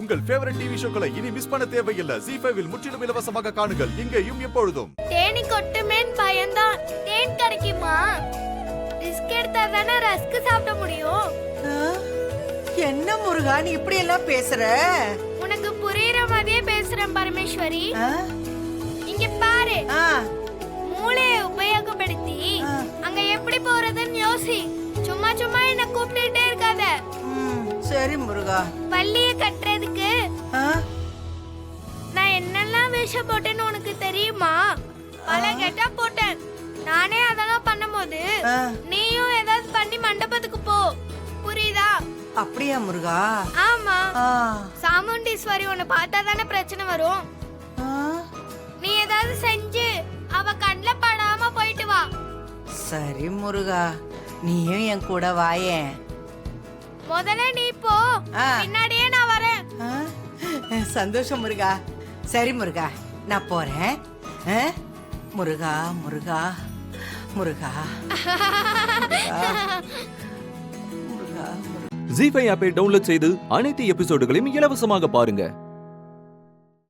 உங்கள் favourite TV ஷோக்களை இனி miss பண்ண தேவையில்லை. ஜீ5 இல் முற்றிலும் இலவசமாக காணுங்கள். இங்கேயும் எப்பொழுதும். தேனி கொட்டுமேன் பயந்தான் தேன் கிடைக்குமா? ரிஸ்க் எடுத்தா தானே ரஸ்க் சாப்பிட முடியும். என்ன முருகா நீ இப்படி எல்லாம் பேசுற? உனக்கு புரியுற மாதிரியே பேசுறேன் பரமேஸ்வரி. இங்க பாரு, மூளையை உபயோகப்படுத்தி அங்க எப்படி போறதுன்னு யோசி. சும்மா சும்மா என்ன கூப்பிட்டுட்டே இருக்காத. சரி முருகா. பள்ளிய கட்டுறதுக்கு நான் என்னெல்லாம் வேஷம் போட்டேன்னு உனக்கு தெரியுமா? பல கெட்டா போட்டேன். நானே அதெல்லாம் பண்ணும்போது நீயும் ஏதாவது பண்ணி மண்டபத்துக்கு போ. புரியுதா? அப்படியா முருகா? ஆமா. சாமுண்டீஸ்வரி உன்னை பார்த்தா தானே பிரச்சனை வரும். நீ ஏதாவது செஞ்சு அவ கண்ணுல படாம போயிட்டு வா. சரி முருகா, நீயும் என் கூட வாயேன். முதல்ல நீ போ, பின்னாடியே நான் வரேன். சந்தோஷம் முருகா. சரி முருகா, நான் போறேன். முருகா முருகா முருகா ஜீ5 ஆப்பை டவுன்லோட் செய்து அனைத்து எபிசோடுகளையும் இலவசமாக பாருங்க.